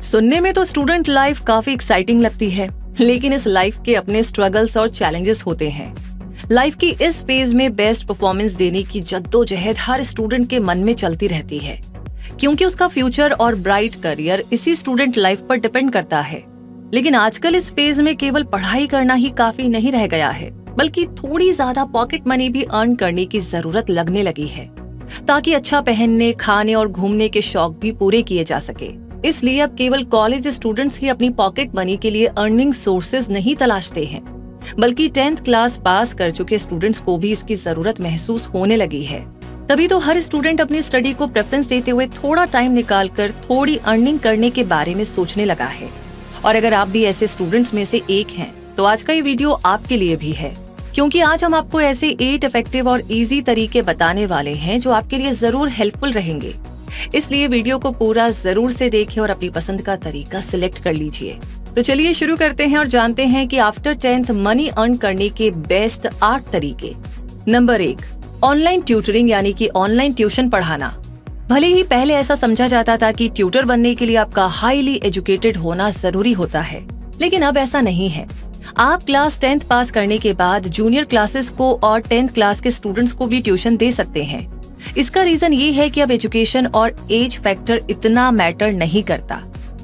सुनने में तो स्टूडेंट लाइफ काफी एक्साइटिंग लगती है, लेकिन इस लाइफ के अपने स्ट्रगल्स और चैलेंजेस होते हैं। लाइफ की इस फेज में बेस्ट परफॉर्मेंस देने की जद्दोजहद हर स्टूडेंट के मन में चलती रहती है, क्योंकि उसका फ्यूचर और ब्राइट करियर इसी स्टूडेंट लाइफ पर डिपेंड करता है। लेकिन आजकल इस फेज में केवल पढ़ाई करना ही काफी नहीं रह गया है, बल्कि थोड़ी ज्यादा पॉकेट मनी भी अर्न करने की जरूरत लगने लगी है, ताकि अच्छा पहनने, खाने और घूमने के शौक भी पूरे किए जा सके। इसलिए अब केवल कॉलेज स्टूडेंट्स ही अपनी पॉकेट मनी के लिए अर्निंग सोर्सेज नहीं तलाशते हैं, बल्कि 10th क्लास पास कर चुके स्टूडेंट्स को भी इसकी जरूरत महसूस होने लगी है। तभी तो हर स्टूडेंट अपनी स्टडी को प्रेफरेंस देते हुए थोड़ा टाइम निकालकर थोड़ी अर्निंग करने के बारे में सोचने लगा है। और अगर आप भी ऐसे स्टूडेंट्स में से एक हैं, तो आज का ये वीडियो आपके लिए भी है, क्योंकि आज हम आपको ऐसे 8 इफेक्टिव और इजी तरीके बताने वाले हैं जो आपके लिए जरूर हेल्पफुल रहेंगे। इसलिए वीडियो को पूरा जरूर से देखें और अपनी पसंद का तरीका सिलेक्ट कर लीजिए। तो चलिए शुरू करते हैं और जानते हैं कि आफ्टर 10th मनी अर्न करने के बेस्ट 8 तरीके। नंबर 1, ऑनलाइन ट्यूटरिंग यानी कि ऑनलाइन ट्यूशन पढ़ाना। भले ही पहले ऐसा समझा जाता था कि ट्यूटर बनने के लिए आपका हाईली एजुकेटेड होना जरूरी होता है, लेकिन अब ऐसा नहीं है। आप क्लास 10th पास करने के बाद जूनियर क्लासेस को और 10th क्लास के स्टूडेंट्स को भी ट्यूशन दे सकते हैं। इसका रीजन ये है कि अब एजुकेशन और एज फैक्टर इतना मैटर नहीं करता,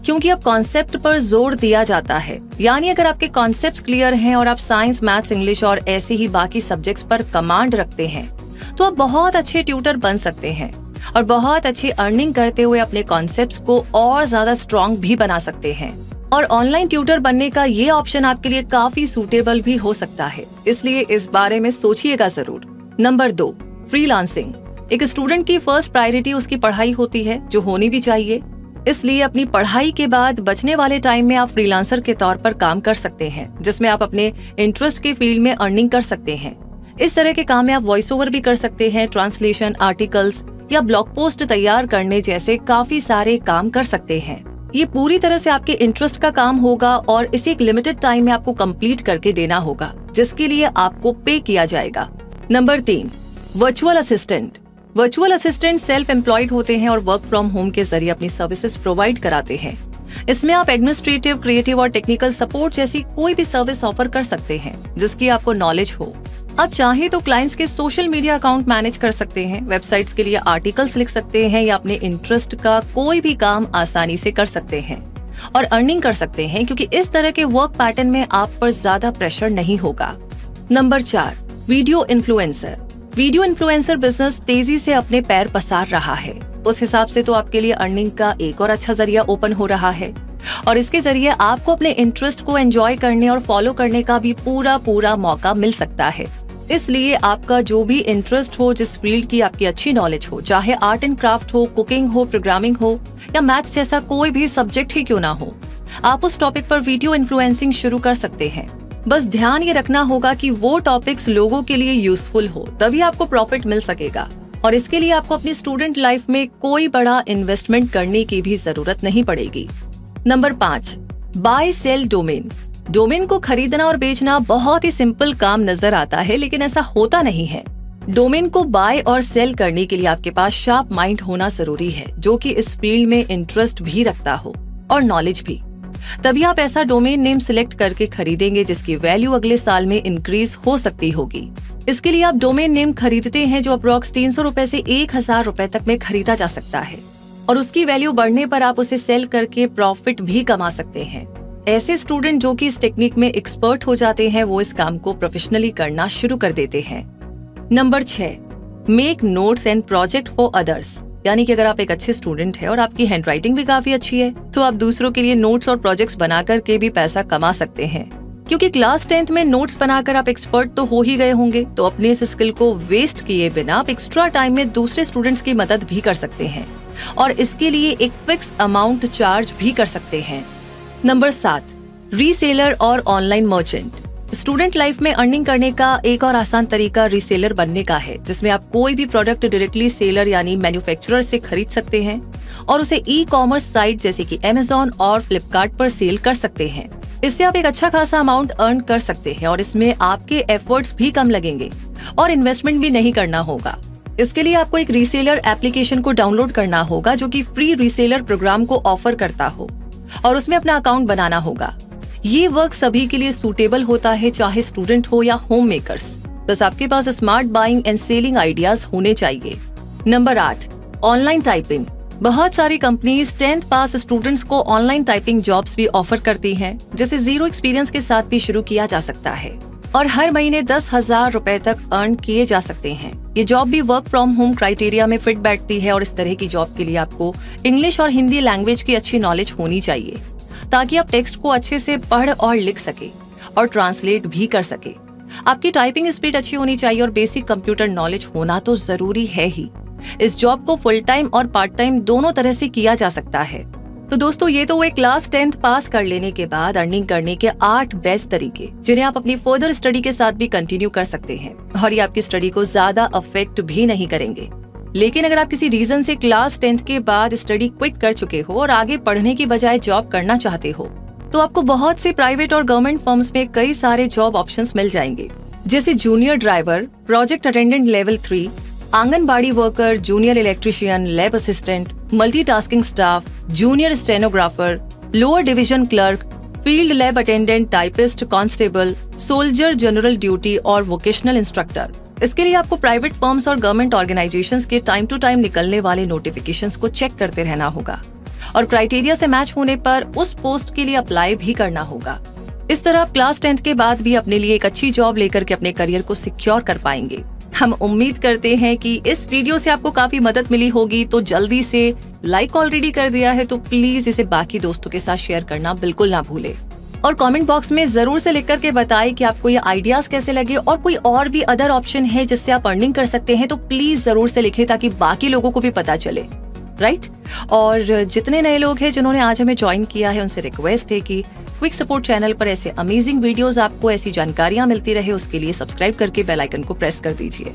क्योंकि अब कॉन्सेप्ट पर जोर दिया जाता है। यानी अगर आपके कॉन्सेप्ट्स क्लियर हैं और आप साइंस, मैथ्स, इंग्लिश और ऐसे ही बाकी सब्जेक्ट्स पर कमांड रखते हैं, तो आप बहुत अच्छे ट्यूटर बन सकते हैं और बहुत अच्छी अर्निंग करते हुए अपने कॉन्सेप्ट्स को और ज्यादा स्ट्रॉन्ग भी बना सकते हैं। और ऑनलाइन ट्यूटर बनने का ये ऑप्शन आपके लिए काफी सूटेबल भी हो सकता है, इसलिए इस बारे में सोचिएगा जरूर। Number 2, freelancing. एक स्टूडेंट की फर्स्ट प्रायोरिटी उसकी पढ़ाई होती है, जो होनी भी चाहिए। इसलिए अपनी पढ़ाई के बाद बचने वाले टाइम में आप फ्रीलांसर के तौर पर काम कर सकते हैं, जिसमें आप अपने इंटरेस्ट के फील्ड में अर्निंग कर सकते हैं। इस तरह के काम में आप वॉइस ओवर भी कर सकते हैं, ट्रांसलेशन, आर्टिकल्स या ब्लॉग पोस्ट तैयार करने जैसे काफी सारे काम कर सकते हैं। ये पूरी तरह से आपके इंटरेस्ट का काम होगा और इसे एक लिमिटेड टाइम में आपको कंप्लीट करके देना होगा, जिसके लिए आपको पे किया जाएगा। Number 3, virtual assistant. Virtual assistant self employed होते हैं और वर्क फ्रॉम होम के जरिए अपनी सर्विसेज प्रोवाइड कराते हैं। इसमें आप एडमिनिस्ट्रेटिव, क्रिएटिव और टेक्निकल सपोर्ट जैसी कोई भी सर्विस ऑफर कर सकते हैं, जिसकी आपको नॉलेज हो। आप चाहे तो क्लाइंट्स के सोशल मीडिया अकाउंट मैनेज कर सकते हैं, वेबसाइट्स के लिए आर्टिकल्स लिख सकते हैं या अपने इंटरेस्ट का कोई भी काम आसानी से कर सकते हैं और अर्निंग कर सकते हैं, क्योंकि इस तरह के वर्क पैटर्न में आप पर ज्यादा प्रेशर नहीं होगा। Number 4, video influencer. Video influencer business तेजी से अपने पैर पसार रहा है। उस हिसाब से तो आपके लिए अर्निंग का एक और अच्छा जरिया ओपन हो रहा है, और इसके जरिए आपको अपने इंटरेस्ट को एंजॉय करने और फॉलो करने का भी पूरा मौका मिल सकता है। इसलिए आपका जो भी इंटरेस्ट हो, जिस फील्ड की आपकी अच्छी नॉलेज हो, चाहे आर्ट एंड क्राफ्ट हो, कुकिंग हो, प्रोग्रामिंग हो या मैथ्स जैसा कोई भी सब्जेक्ट ही क्यों ना हो, आप उस टॉपिक पर वीडियो इन्फ्लुएंसिंग शुरू कर सकते हैं। बस ध्यान ये रखना होगा कि वो टॉपिक्स लोगों के लिए यूजफुल हो, तभी आपको प्रॉफिट मिल सकेगा। और इसके लिए आपको अपनी स्टूडेंट लाइफ में कोई बड़ा इन्वेस्टमेंट करने की भी जरूरत नहीं पड़ेगी। Number 5, buy sell domain. Domain को खरीदना और बेचना बहुत ही सिंपल काम नजर आता है, लेकिन ऐसा होता नहीं है। डोमेन को बाय और सेल करने के लिए आपके पास शार्प माइंड होना जरूरी है, जो कि इस फील्ड में इंटरेस्ट भी रखता हो और नॉलेज भी। तभी आप ऐसा डोमेन नेम सिलेक्ट करके खरीदेंगे जिसकी वैल्यू अगले साल में इंक्रीज हो सकती होगी। इसके लिए आप डोमेन नेम खरीदते हैं जो अप्रॉक्स 300 रुपए से 1000 रुपए तक में खरीदा जा सकता है, और उसकी वैल्यू बढ़ने पर आप उसे सेल करके प्रॉफिट भी कमा सकते हैं। ऐसे स्टूडेंट जो कि इस टेक्निक में एक्सपर्ट हो जाते हैं, वो इस काम को प्रोफेशनली करना शुरू कर देते हैं। Number 6, make notes and project for others. यानी कि अगर आप एक अच्छे स्टूडेंट हैं और आपकी हैंडराइटिंग भी काफी अच्छी है, तो आप दूसरों के लिए नोट्स और प्रोजेक्ट्स बनाकर के भी पैसा कमा सकते हैं। क्योंकि क्लास 10th में नोट्स बनाकर आप एक्सपर्ट तो हो ही गए होंगे, तो अपने इस स्किल को वेस्ट किए बिना आप एक्स्ट्रा टाइम में दूसरे स्टूडेंट्स की मदद भी कर सकते हैं, और इसके लिए एक फिक्स अमाउंट चार्ज भी कर सकते हैं। नंबर 7, रीसेलर और ऑनलाइन मर्चेंट। स्टूडेंट लाइफ में अर्निंग करने का एक और आसान तरीका रीसेलर बनने का है, जिसमें आप कोई भी प्रोडक्ट डायरेक्टली सेलर यानी मैन्युफैक्चरर से खरीद सकते हैं और उसे ई-कॉमर्स साइट जैसे कि अमेज़न और फ्लिपकार्ट पर सेल कर सकते हैं। इससे आप एक अच्छा खासा अमाउंट अर्न कर सकते हैं और इसमें आपके एफर्ट्स भी कम लगेंगे और इन्वेस्टमेंट भी नहीं करना होगा। इसके लिए आपको एक रीसेलर एप्लीकेशन को डाउनलोड करना होगा जो कि फ्री रीसेलर प्रोग्राम को ऑफर करता हो। और उसमें अपना अकाउंट बनाना होगा। ये वर्क सभी के लिए सूटेबल होता है, चाहे स्टूडेंट हो या होम मेकर्स। बस आपके पास smart buying and selling ideas होने चाहिए। Number 8, online typing. बहुत सारी कंपनीज 10th पास स्टूडेंट्स को ऑनलाइन टाइपिंग जॉब्स भी ऑफर करती हैं, जिसे जीरो एक्सपीरियंस के साथ भी शुरू किया जा सकता है और हर महीने 10,000 रुपए तक अर्न किए जा सकते हैं। ये जॉब भी वर्क फ्रॉम होम क्राइटेरिया में फिट बैठती है और इस तरह की जॉब के लिए आपको इंग्लिश और हिंदी लैंग्वेज की अच्छी नॉलेज होनी चाहिए, ताकि आप टेक्स्ट को अच्छे से पढ़ और लिख सके और ट्रांसलेट भी कर सके। आपकी टाइपिंग स्पीड अच्छी होनी चाहिए और बेसिक कंप्यूटर नॉलेज होना तो जरूरी है ही। इस जॉब को फुल टाइम और पार्ट टाइम दोनों तरह से किया जा सकता है। तो दोस्तों, ये तो हुए क्लास 10th पास कर लेने के बाद अर्निंग करने के 8 बेस्ट तरीके, जिन्हें आप अपनी फर्दर स्टडी के साथ भी कंटिन्यू कर सकते हैं और ये आपकी स्टडी को ज्यादा अफेक्ट भी नहीं करेंगे। लेकिन अगर आप किसी रीजन से क्लास 10th के बाद स्टडी क्विट कर चुके हो और आगे पढ़ने की बजाय जॉब करना चाहते हो, तो आपको बहुत से प्राइवेट और गवर्नमेंट फर्म्स में कई सारे जॉब ऑप्शंस मिल जाएंगे, जैसे junior driver, project attendant level 3, anganwadi worker, junior electrician, lab assistant, multitasking staff, junior stenographer, lower division clerk, field lab attendant, typist, constable, soldier general duty और वोकेशनल इंस्ट्रक्टर। इसके लिए आपको private firms और government organisations के time to time निकलने वाले notifications को check करते रहना होगा और क्राइटेरिया से मैच होने पर उस पोस्ट के लिए अप्लाई भी करना होगा। इस तरह आप क्लास 10th के बाद भी अपने लिए एक अच्छी जॉब लेकर के अपने करियर को सिक्योर कर पाएंगे। हम उम्मीद करते हैं कि इस वीडियो से आपको काफी मदद मिली होगी। तो जल्दी से लाइक ऑलरेडी कर दिया है तो प्लीज इसे बाकी दोस्तों के साथ शेयर करना बिल्कुल ना भूले और कमेंट बॉक्स में जरूर से लिख करके बताएं कि आपको ये आइडियाज कैसे लगे और कोई और भी अदर ऑप्शन है जिससे आप अर्निंग कर सकते हैं तो प्लीज जरूर से लिखें, ताकि बाकी लोगों को भी पता चले, राइट। और जितने नए लोग हैं जिन्होंने आज हमें ज्वाइन किया है, उनसे रिक्वेस्ट है कि क्विक सपोर्ट चैनल पर ऐसे अमेजिंग वीडियोस आपको ऐसी जानकारियां मिलती रहे, उसके लिए सब्सक्राइब करके बेल आइकन को प्रेस कर दीजिए।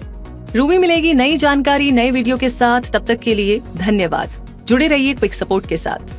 रूबी मिलेगी नई जानकारी नए वीडियो के साथ, तब तक के लिए धन्यवाद। जुड़े रहिए क्विक सपोर्ट के साथ।